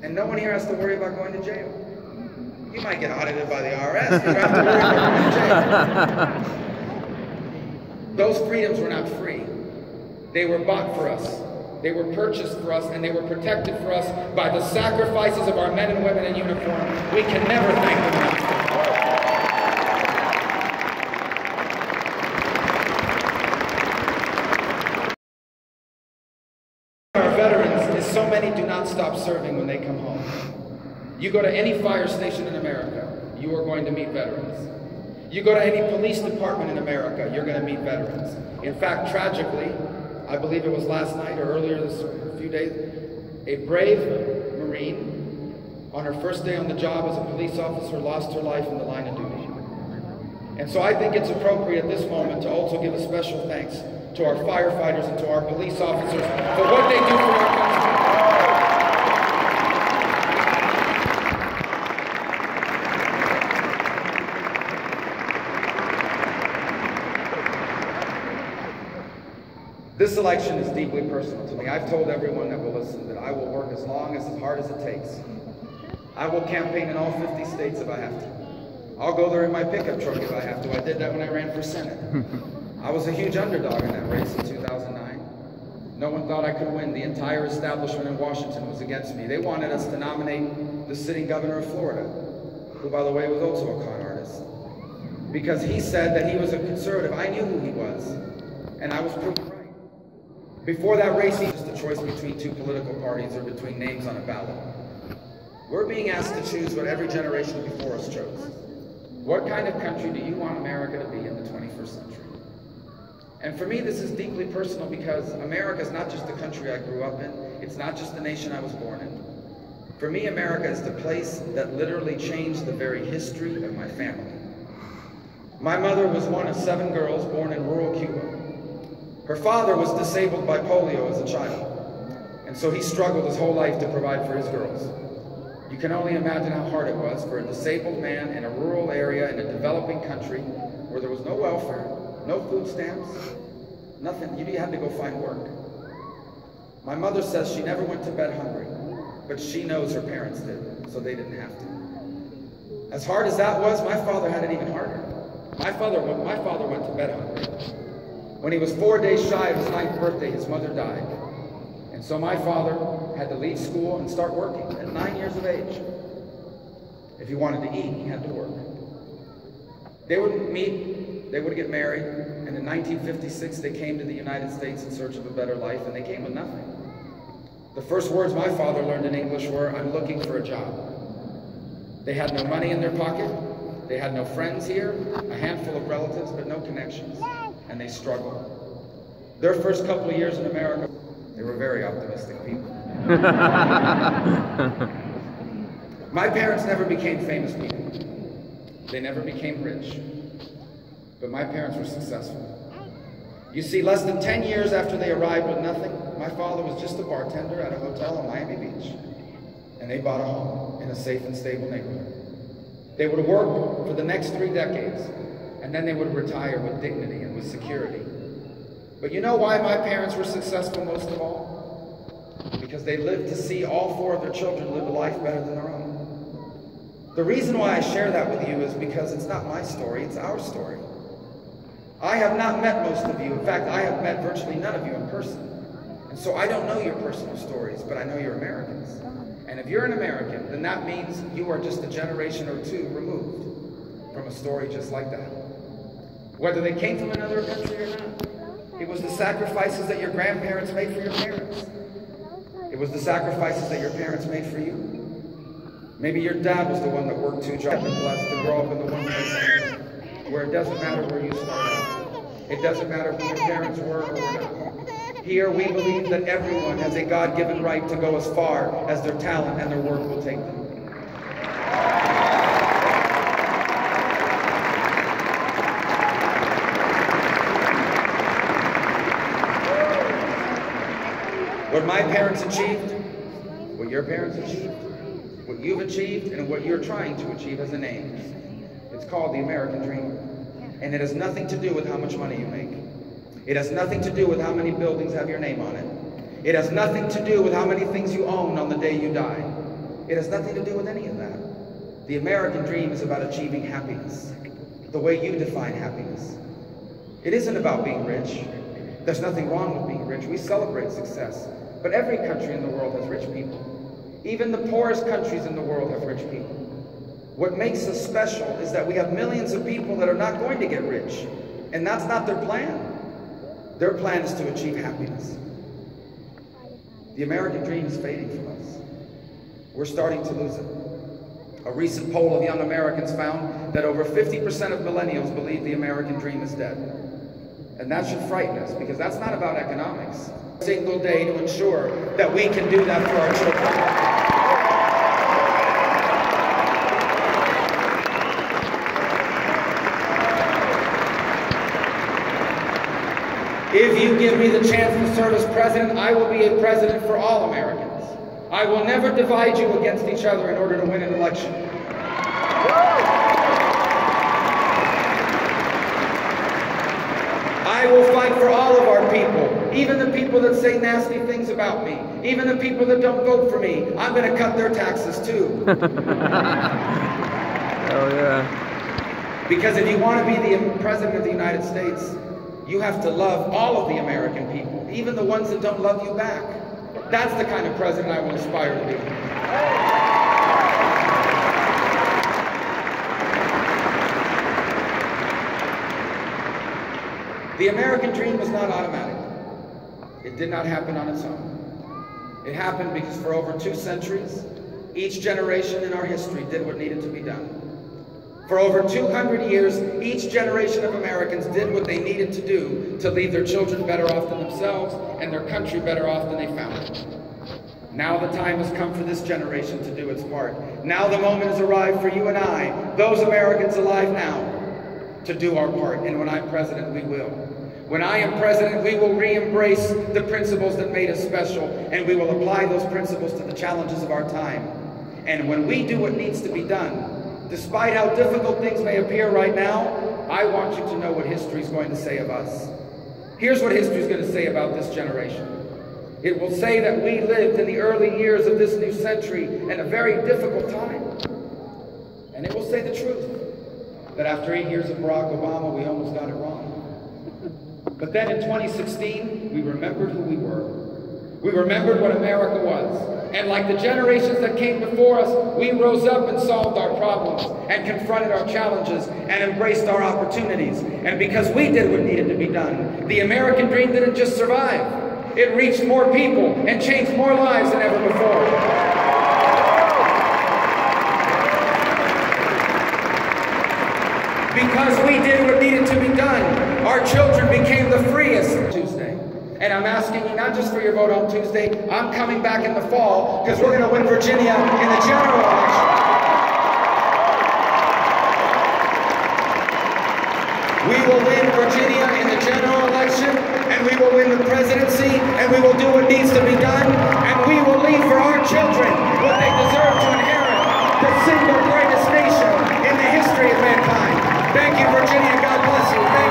And no one here has to worry about going to jail. You might get audited by the IRS, but you don't have to worry about going to jail. Those freedoms were not free. They were bought for us. They were purchased for us, and they were protected for us by the sacrifices of our men and women in uniform. We can never thank them enough. Our veterans is so many do not stop serving when they come home. You go to any fire station in America, you are going to meet veterans. You go to any police department in America, you're going to meet veterans. In fact, tragically, I believe it was last night or earlier this few days, a brave Marine on her first day on the job as a police officer lost her life in the line of duty. And so I think it's appropriate at this moment to also give a special thanks to our firefighters and to our police officers for what they do for our country. This election is deeply personal to me. I've told everyone that will listen that I will work as hard as it takes. I will campaign in all 50 states if I have to. I'll go there in my pickup truck if I have to. I did that when I ran for Senate. I was a huge underdog in that race in 2009. No one thought I could win. The entire establishment in Washington was against me. They wanted us to nominate the sitting governor of Florida, who, by the way, was also a con artist, because he said that he was a conservative. I knew who he was, and I was proven right. Before that race, it was the choice between two political parties or between names on a ballot. We're being asked to choose what every generation before us chose. What kind of country do you want America to be in the 21st century? And for me, this is deeply personal because America is not just the country I grew up in. It's not just the nation I was born in. For me, America is the place that literally changed the very history of my family. My mother was one of 7 girls born in rural Cuba. Her father was disabled by polio as a child, and so he struggled his whole life to provide for his girls. You can only imagine how hard it was for a disabled man in a rural area in a developing country where there was no welfare, no food stamps, nothing. You had to go find work. My mother says she never went to bed hungry, but she knows her parents did, so they didn't have to. As hard as that was, my father had it even harder. My father went to bed hungry. When he was 4 days shy of his 9th birthday, his mother died. And so my father had to leave school and start working at 9 years of age. If he wanted to eat, he had to work. They would meet, they would get married, and in 1956 they came to the United States in search of a better life, and they came with nothing. The first words my father learned in English were, "I'm looking for a job." They had no money in their pocket, they had no friends here, a handful of relatives, but no connections. And they struggled. Their first couple of years in America, they were very optimistic people. My parents never became famous people. They never became rich. But my parents were successful. You see, less than 10 years after they arrived with nothing, my father was just a bartender at a hotel on Miami Beach. And they bought a home in a safe and stable neighborhood. They would work for the next 3 decades. And then they would retire with dignity and with security. But you know why my parents were successful most of all? Because they lived to see all 4 of their children live a life better than their own. The reason why I share that with you is because it's not my story, it's our story. I have not met most of you. In fact, I have met virtually none of you in person. And so I don't know your personal stories, but I know you're Americans. And if you're an American, then that means you are just a generation or 2 removed from a story just like that. Whether they came from another country or not. It was the sacrifices that your grandparents made for your parents. It was the sacrifices that your parents made for you. Maybe your dad was the one that worked 2 jobs and blessed to grow up in the one place on earth where it doesn't matter where you start out. It doesn't matter who your parents were or were not. Here we believe that everyone has a God-given right to go as far as their talent and their work will take them. What my parents achieved, what your parents achieved, what you've achieved, and what you're trying to achieve as a name. It's called the American Dream. And it has nothing to do with how much money you make. It has nothing to do with how many buildings have your name on it. It has nothing to do with how many things you own on the day you die. It has nothing to do with any of that. The American dream is about achieving happiness, the way you define happiness. It isn't about being rich. There's nothing wrong with being rich. We celebrate success. But every country in the world has rich people. Even the poorest countries in the world have rich people. What makes us special is that we have millions of people that are not going to get rich. And that's not their plan. Their plan is to achieve happiness. The American dream is fading from us. We're starting to lose it. A recent poll of young Americans found that over 50% of millennials believe the American dream is dead. And that should frighten us, because that's not about economics. A single day to ensure that we can do that for our children. If you give me the chance to serve as president, I will be a president for all Americans. I will never divide you against each other in order to win an election. I will fight for all of our people, even the people that say nasty things about me, even the people that don't vote for me. I'm going to cut their taxes too. Hell yeah. Because if you want to be the president of the United States, you have to love all of the American people, even the ones that don't love you back. That's the kind of president I will aspire to be. The American dream was not automatic. It did not happen on its own. It happened because for over 2 centuries, each generation in our history did what needed to be done. For over 200 years, each generation of Americans did what they needed to do to leave their children better off than themselves and their country better off than they found it. Now the time has come for this generation to do its part. Now the moment has arrived for you and I, those Americans alive now, to do our part. And when I'm president, we will. When I am president, we will re-embrace the principles that made us special, and we will apply those principles to the challenges of our time. And when we do what needs to be done, despite how difficult things may appear right now, I want you to know what history is going to say of us. Here's what history is going to say about this generation. It will say that we lived in the early years of this new century in a very difficult time. And it will say the truth, that after 8 years of Barack Obama, we almost got it wrong. But then in 2016, we remembered who we were. We remembered what America was. And like the generations that came before us, we rose up and solved our problems and confronted our challenges and embraced our opportunities. And because we did what needed to be done, the American dream didn't just survive. It reached more people and changed more lives than ever before. Because we did what needed to be done, our children became the freest. Tuesday. And I'm asking you not just for your vote on Tuesday, I'm coming back in the fall because we're going to win Virginia in the general election. We will win Virginia in the general election, and we will win the presidency, and we will do what needs to be done, and we will leave for our children what they deserve to inherit, the single greatest nation in the history of mankind. Thank you, Virginia. God bless you. Thank you.